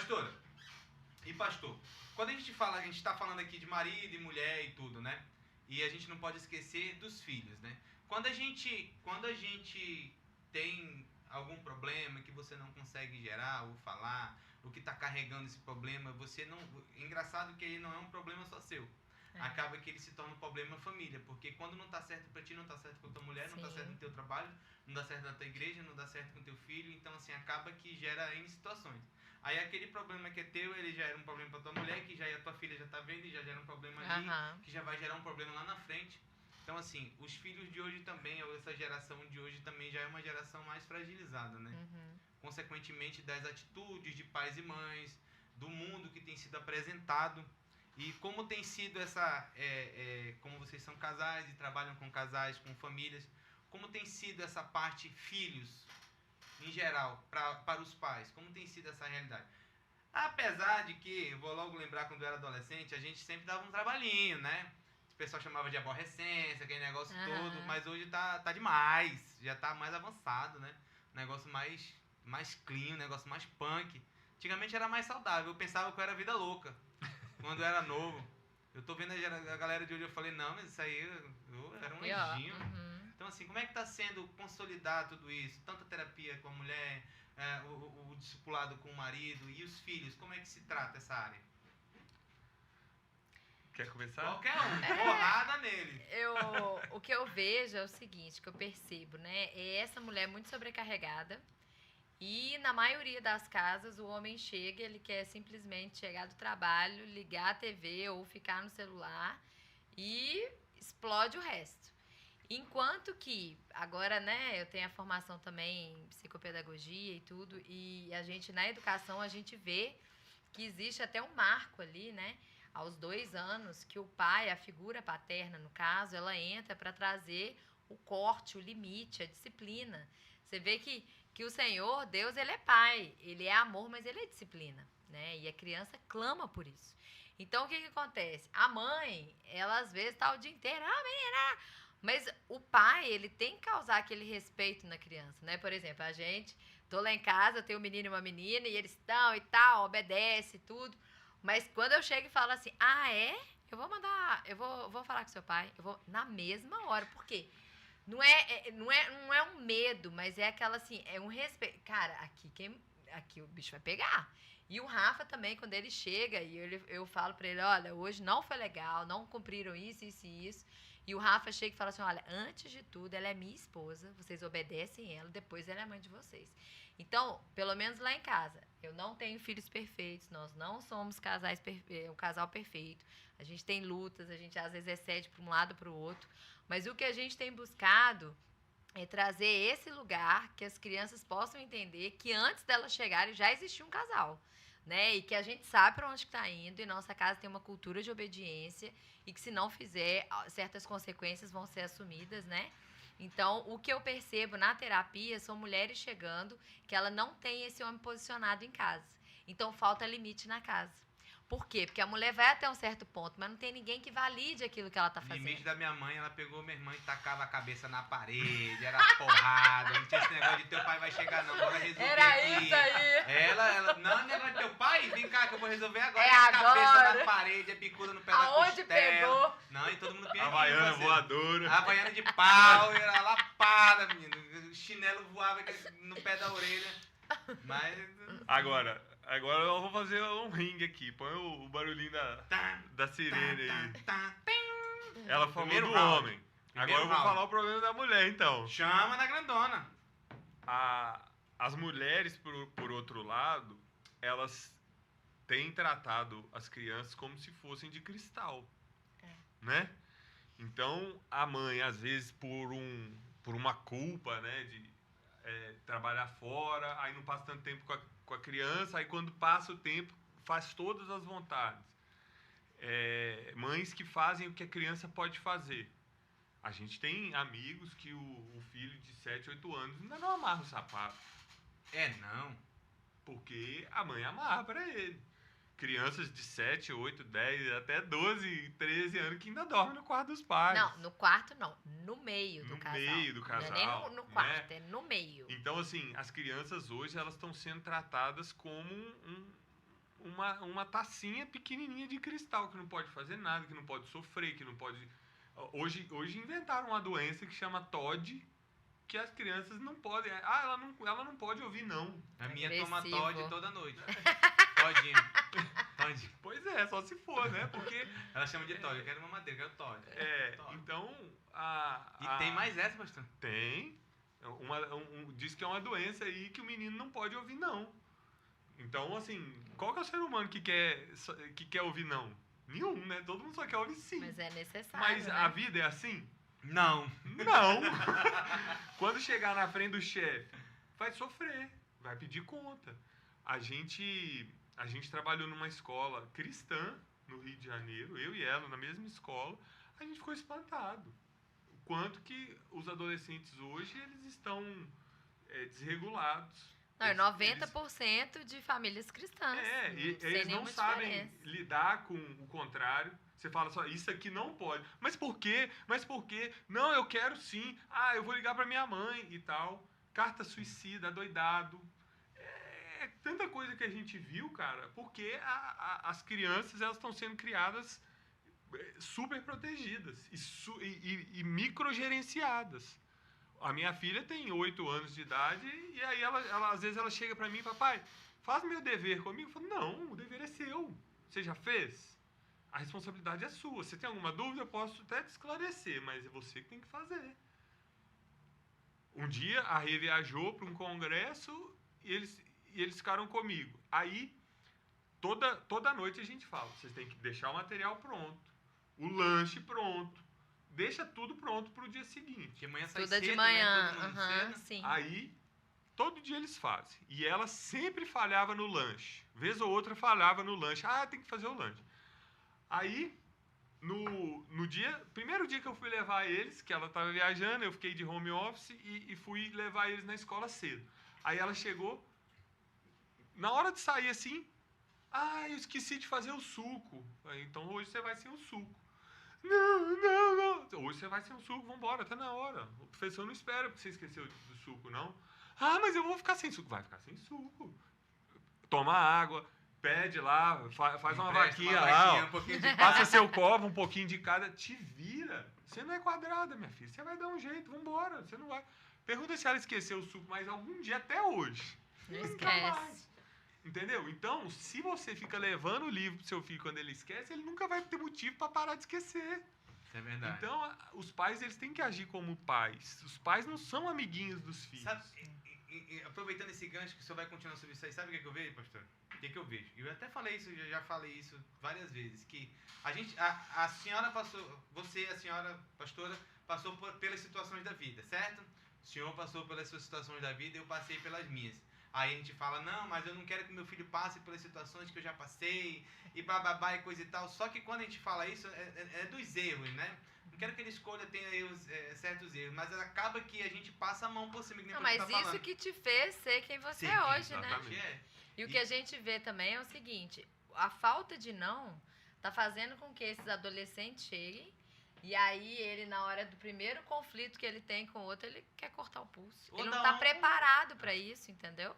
Pastora, e pastor, quando a gente está falando aqui de marido e mulher e tudo, né? E a gente não pode esquecer dos filhos, né? Quando a gente tem algum problema que você não consegue gerar ou falar, o que está carregando esse problema, você não... Engraçado que ele não é um problema só seu. Acaba que ele se torna um problema família, porque quando não tá certo pra ti, não tá certo com a tua mulher, não tá certo no teu trabalho, não dá certo na tua igreja, não dá certo com teu filho, então assim, acaba que gera N situações. Aí aquele problema que é teu, ele já era um problema pra tua mulher, que já a tua filha já tá vendo e já gera um problema ali, que já vai gerar um problema lá na frente. Então assim, os filhos de hoje também, ou essa geração de hoje também já é uma geração mais fragilizada, né? Consequentemente das atitudes de pais e mães, do mundo que tem sido apresentado. E como tem sido essa, como vocês são casais e trabalham com casais, com famílias, como tem sido essa parte filhos, em geral, para os pais? Como tem sido essa realidade? Apesar de que, eu vou logo lembrar quando eu era adolescente, a gente sempre dava um trabalhinho, né? O pessoal chamava de aborrecência, aquele negócio todo, mas hoje tá demais, já tá mais avançado, né? Um negócio mais clean, um negócio mais punk. Antigamente era mais saudável, eu pensava que eu era vida louca. Quando eu era novo. Eu tô vendo a galera de hoje, eu falei, não, mas isso aí, eu era um anjinho. Então, assim, como é que tá sendo consolidar tudo isso? Tanta terapia com a mulher, o discipulado com o marido e os filhos, como é que se trata essa área? Quer começar? Qualquer um, porrada nele. O que eu vejo é o seguinte, que eu percebo, né? É essa mulher muito sobrecarregada. E na maioria das casas o homem chega, ele quer simplesmente chegar do trabalho, ligar a TV ou ficar no celular e explode o resto. Enquanto que agora, né, eu tenho a formação também em psicopedagogia e tudo, e a gente na educação a gente vê que existe até um marco ali, né, aos 2 anos, que o pai, a figura paterna no caso, ela entra para trazer o corte, o limite, a disciplina. Você vê que o Senhor, Deus, ele é pai, ele é amor, mas ele é disciplina, né? E a criança clama por isso. Então, o que acontece? A mãe, ela às vezes tá o dia inteiro, menina! Mas o pai, ele tem que causar aquele respeito na criança, né? Por exemplo, a gente, tô lá em casa, eu tenho um menino e uma menina, e eles estão e tal, obedece tudo. Mas quando eu chego e falo assim, eu vou falar com seu pai, eu vou na mesma hora, por quê? Não é um medo, mas é aquela assim, é um respeito. Cara, aqui o bicho vai pegar. E o Rafa também, quando ele chega, e eu falo pra ele, olha, hoje não foi legal, não cumpriram isso, isso e isso. E o Rafa chega e fala assim, olha, antes de tudo, ela é minha esposa, vocês obedecem ela, depois ela é mãe de vocês. Então, pelo menos lá em casa, eu não tenho filhos perfeitos, nós não somos um casal perfeito. A gente tem lutas, a gente às vezes excede para um lado para o outro. Mas o que a gente tem buscado é trazer esse lugar que as crianças possam entender que antes delas chegarem já existia um casal, né? E que a gente sabe para onde está indo e nossa casa tem uma cultura de obediência e que se não fizer, certas consequências vão ser assumidas, né? Então, o que eu percebo na terapia são mulheres chegando que ela não tem esse homem posicionado em casa. Então, falta limite na casa. Por quê? Porque a mulher vai até um certo ponto, mas não tem ninguém que valide aquilo que ela tá fazendo. No limite da minha mãe, ela pegou minha irmã e tacava a cabeça na parede, era porrada, não tinha esse negócio de teu pai vai chegar não, bora resolver era aqui. Isso aí. Ela, não, negócio de teu pai, vem cá que eu vou resolver agora. É a agora. Cabeça na parede, a picuda no pé da costela. Aonde pegou? Não, e todo mundo pianinho. Havaiana voadora. Havaiana de pau, era lapada, menino. O chinelo voava no pé da orelha. Mas... Agora eu vou fazer um ringue aqui. Põe o barulhinho da sirene aí. Ela falou Primeiro do round. homem. Agora eu vou falar o problema da mulher, então. Chama na grandona. As mulheres, por outro lado, elas têm tratado as crianças como se fossem de cristal. Né? Então, a mãe, às vezes, por uma culpa, né, de trabalhar fora, aí não passa tanto tempo com a criança, aí quando passa o tempo, faz todas as vontades. Mães que fazem o que a criança pode fazer. A gente tem amigos que o filho de 7, 8 anos ainda não amarra o sapato. Não. Porque a mãe amarra para ele. Crianças de 7, 8, 10, até 12, 13 anos que ainda dormem no quarto dos pais. Não, no quarto não. No meio do casal. No meio do casal. Não é nem no quarto, né? é no meio. Então, assim, as crianças hoje, elas estão sendo tratadas como uma tacinha pequenininha de cristal, que não pode fazer nada, que não pode sofrer, que não pode... Hoje inventaram uma doença que chama TOD, que as crianças não podem... ela não pode ouvir não. A minha Agressivo. toma Todd toda noite. Todinho. Todinho. Pois é, só se for, né? Porque... Ela chama de Todd, eu quero uma madeira, eu quero Todd. Todd. Então... E tem mais essa, pastor? Tem. Diz que é uma doença aí que o menino não pode ouvir não. Então, assim, qual que é o ser humano que quer ouvir não? Nenhum, né? Todo mundo só quer ouvir sim. Mas é necessário, Mas né? a vida é assim? Não. Não. Quando chegar na frente do chefe, vai sofrer, vai pedir conta. A gente trabalhou numa escola cristã no Rio de Janeiro, eu e ela na mesma escola, a gente ficou espantado. O quanto que os adolescentes hoje, eles estão desregulados. Não, 90% de famílias cristãs. Eles não sabem lidar com o contrário. Você fala só, isso aqui não pode. Mas por quê? Não, eu quero sim. Eu vou ligar pra minha mãe e tal. Carta suicida, doidado. É tanta coisa que a gente viu, cara, porque as crianças, elas estão sendo criadas super protegidas e microgerenciadas. A minha filha tem 8 anos de idade e aí ela às vezes ela chega pra mim, papai, faz meu dever comigo. Eu falo, não, o dever é seu. Você já fez? A responsabilidade é sua. Se tem alguma dúvida, eu posso até te esclarecer, mas é você que tem que fazer. Um dia a Rê viajou para um congresso e eles ficaram comigo. Aí, toda noite a gente fala, vocês têm que deixar o material pronto, o lanche pronto. Deixa tudo pronto pro dia seguinte. Porque amanhã sai Tudo cedo, de manhã. né? Todo mundo cedo. Sim. Aí, todo dia eles fazem. E ela sempre falhava no lanche. Vez ou outra falhava no lanche. Tem que fazer o lanche. Aí, primeiro dia que eu fui levar eles, que ela estava viajando, eu fiquei de home office e fui levar eles na escola cedo. Aí ela chegou, na hora de sair assim, eu esqueci de fazer o suco. Então hoje você vai sem o suco. Não. Hoje você vai sem o suco, vambora, tá na hora. O professor não espera porque você esqueceu do suco, não. Mas eu vou ficar sem suco. Vai ficar sem suco. Toma água, pede lá, faz uma vaquinha lá, um pouquinho de passa seu copo, um pouquinho de cada, te vira. Você não é quadrada, minha filha. Você vai dar um jeito, vambora. Você não vai. Pergunta se ela esqueceu o suco mais algum dia até hoje. Não Nunca esquece. mais. Entendeu? Então, se você fica levando o livro pro seu filho quando ele esquece, ele nunca vai ter motivo para parar de esquecer. Isso é verdade. Então, os pais, eles têm que agir como pais. Os pais não são amiguinhos dos filhos. Sabe, aproveitando esse gancho que o senhor vai continuar sobre isso aí, sabe o que eu vejo, pastor? O que eu vejo? Eu até falei isso, já falei isso várias vezes, que a senhora passou, a senhora pastora, passou pelas situações da vida, certo? O senhor passou pelas suas situações da vida e eu passei pelas minhas. Aí a gente fala, não, mas eu não quero que meu filho passe pelas situações que eu já passei, e bababá e coisa e tal. Só que quando a gente fala isso, é dos erros, né? Não quero que ele escolha, tenha certos erros, mas acaba que a gente passa a mão por cima. Que nem Mas tá isso falando. que te fez ser quem você Sim, é hoje, né? exatamente. E o que a gente vê também é o seguinte, a falta de não tá fazendo com que esses adolescentes cheguem e aí ele, na hora do primeiro conflito que ele tem com o outro, ele quer cortar o pulso. Ou Ele dá não tá um- preparado pra isso, entendeu?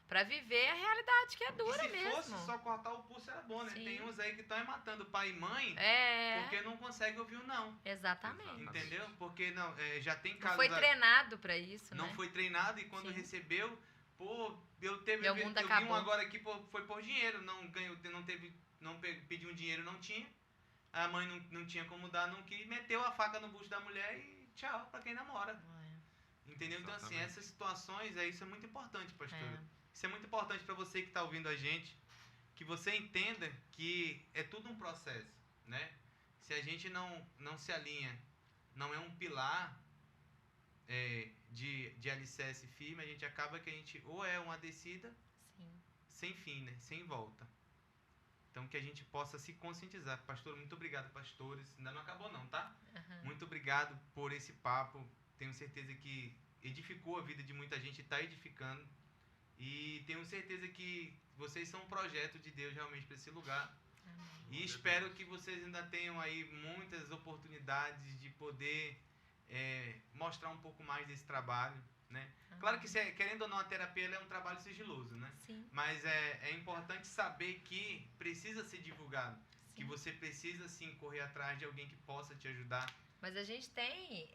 Pra viver a realidade que é dura se mesmo. fosse só cortar o pulso era bom, né? Sim. Tem uns aí que estão matando pai e mãe porque não conseguem ouvir o não. Exatamente. Entendeu? Porque já tem Não casos... foi treinado pra isso, Não né? foi treinado e quando Sim. recebeu, eu Meu mundo vi um acabou. agora aqui, foi por dinheiro, pediu um dinheiro, não tinha. A mãe não tinha como dar, não quis, meteu a faca no bucho da mulher e tchau pra quem namora. Entendeu? Então, assim, Exatamente. essas situações, isso é muito importante, pastora. É. Isso é muito importante para você que está ouvindo a gente, que você entenda que é tudo um processo, né? Se a gente não se alinha, não é um pilar de alicerce firme, a gente acaba que a gente ou é uma descida Sim. sem fim, né? Sem volta. Então, que a gente possa se conscientizar. Pastor, muito obrigado, pastores. Ainda não acabou não, tá? Uhum. Muito obrigado por esse papo. Tenho certeza que edificou a vida de muita gente, está edificando. E tenho certeza que vocês são um projeto de Deus realmente para esse lugar. Amém. E espero que vocês ainda tenham aí muitas oportunidades de poder mostrar um pouco mais desse trabalho. né? Claro que, querendo ou não, a terapia ela é um trabalho sigiloso, né? Sim. Mas é importante saber que precisa ser divulgado. Sim. Que você precisa, sim, correr atrás de alguém que possa te ajudar. Mas a gente tem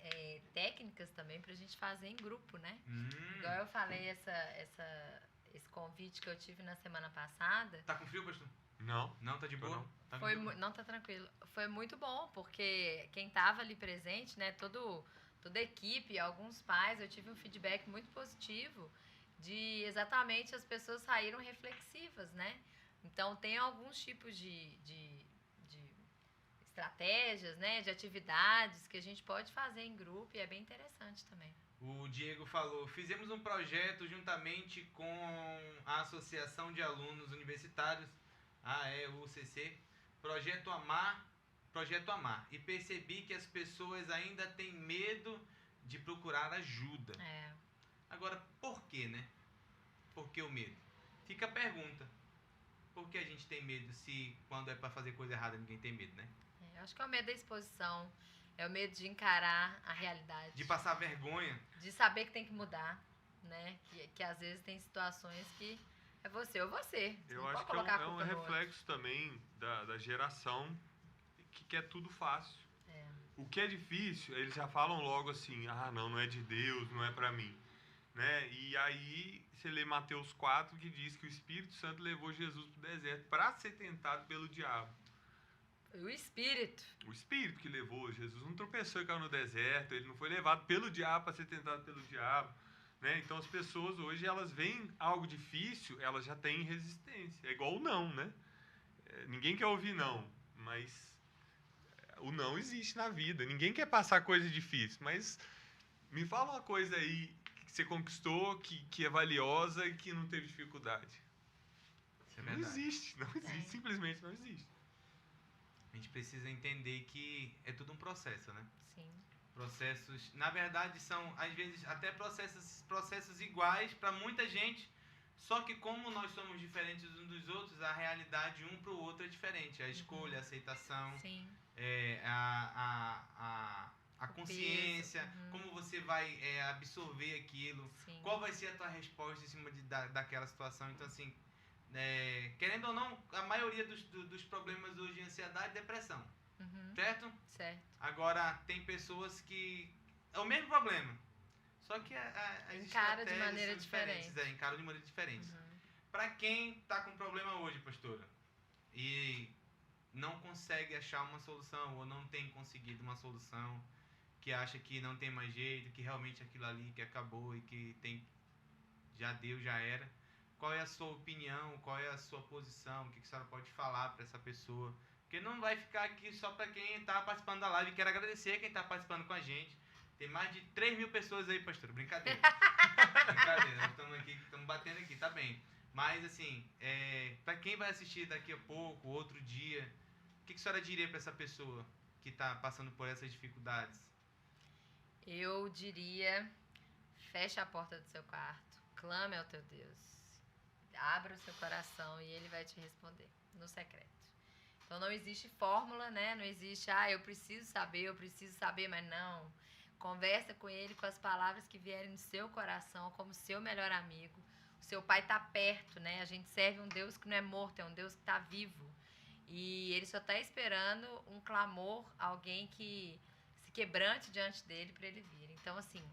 técnicas também pra gente fazer em grupo, né? Igual eu falei, esse convite que eu tive na semana passada. Tá com frio, pastor? Não. Não, tá de boa? Não. Tá Não, tá tranquilo. Foi muito bom, porque quem tava ali presente, né, toda a equipe, alguns pais, eu tive um feedback muito positivo de exatamente as pessoas saíram reflexivas, né? Então, tem alguns tipos de estratégias, né, de atividades que a gente pode fazer em grupo e é bem interessante também. O Diego falou, fizemos um projeto juntamente com a Associação de Alunos Universitários, UCC, Projeto Amar, e percebi que as pessoas ainda têm medo de procurar ajuda. Agora, por quê, né? Por que o medo? Fica a pergunta. Por que a gente tem medo se quando é para fazer coisa errada ninguém tem medo, né? Eu acho que é o medo da exposição, é o medo de encarar a realidade. De passar vergonha. De saber que tem que mudar, né? Que às vezes tem situações que é você ou você. Eu acho que é um reflexo também da geração que quer tudo fácil. O que é difícil, eles já falam logo assim, não é de Deus, não é pra mim. Né? E aí você lê Mateus 4 que diz que o Espírito Santo levou Jesus pro deserto para ser tentado pelo diabo. O Espírito. O Espírito que levou. Jesus não tropeçou e caiu no deserto. Ele não foi levado pelo diabo para ser tentado pelo diabo. Né? Então as pessoas hoje, elas veem algo difícil, elas já têm resistência. É igual o não, né? Ninguém quer ouvir não, mas o não existe na vida. Ninguém quer passar coisa difícil, mas me fala uma coisa aí que você conquistou, que é valiosa e que não teve dificuldade. Isso é não existe, simplesmente não existe. A gente precisa entender que é tudo um processo, né? Sim. Processos, na verdade, são às vezes até processos iguais para muita gente, só que como nós somos diferentes uns dos outros, a realidade um para o outro é diferente. A escolha, a aceitação, a consciência, como você vai absorver aquilo, qual vai ser a tua resposta em cima daquela situação. Então, assim, querendo ou não, a maioria dos problemas hoje é ansiedade e depressão. Certo? Certo. Agora, tem pessoas que... É o mesmo problema. Só que as encara de maneira diferente. Encara de maneira diferente. Para quem está com problema hoje, pastora, e não consegue achar uma solução, ou não tem conseguido uma solução, que acha que não tem mais jeito, que realmente aquilo ali que acabou e que já deu, já era. Qual é a sua opinião? Qual é a sua posição? O que a senhora pode falar para essa pessoa? Porque não vai ficar aqui só para quem está participando da live. Quero agradecer quem está participando com a gente. Tem mais de 3.000 pessoas aí, pastor. Brincadeira. Brincadeira. Nós estamos aqui, estamos batendo aqui, tá bem. Mas, assim, para quem vai assistir daqui a pouco, outro dia, o que a senhora diria para essa pessoa que está passando por essas dificuldades? Eu diria, feche a porta do seu quarto, clame ao teu Deus, abra o seu coração e Ele vai te responder, no secreto. Então não existe fórmula, né? Não existe, eu preciso saber, mas não. Conversa com Ele com as palavras que vierem no seu coração, como seu melhor amigo. O seu Pai está perto, né? A gente serve um Deus que não é morto, é um Deus que está vivo. E Ele só está esperando um clamor, alguém que se quebrante diante dele para Ele vir. Então, assim,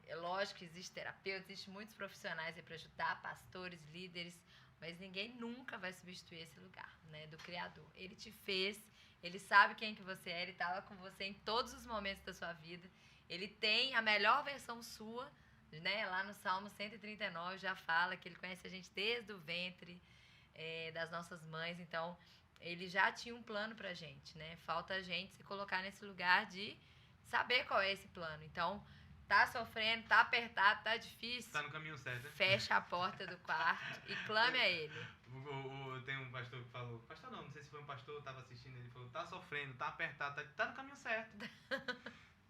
é lógico que existe terapeuta, existe muitos profissionais aí para ajudar, pastores, líderes, mas ninguém nunca vai substituir esse lugar, né, do Criador. Ele te fez, Ele sabe quem que você é, Ele estava com você em todos os momentos da sua vida. Ele tem a melhor versão sua, né, lá no Salmo 139 já fala que Ele conhece a gente desde o ventre das nossas mães. Então, Ele já tinha um plano pra gente, né? Falta a gente se colocar nesse lugar de saber qual é esse plano. Então, tá sofrendo, tá apertado, tá difícil. Tá no caminho certo, né? Fecha a porta do quarto e clame a Ele. Tem um pastor que falou, pastor não sei se foi um pastor, eu tava assistindo, ele falou, tá sofrendo, tá apertado, tá no caminho certo.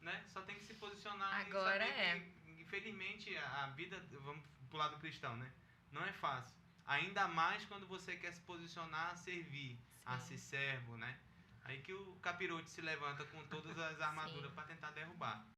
Né? Só tem que se posicionar. Agora e saber que, infelizmente, a vida, vamos pro lado cristão, né? Não é fácil. Ainda mais quando você quer se posicionar a servir, a ser servo, né? Aí que o capirote se levanta com todas as armaduras para tentar derrubar.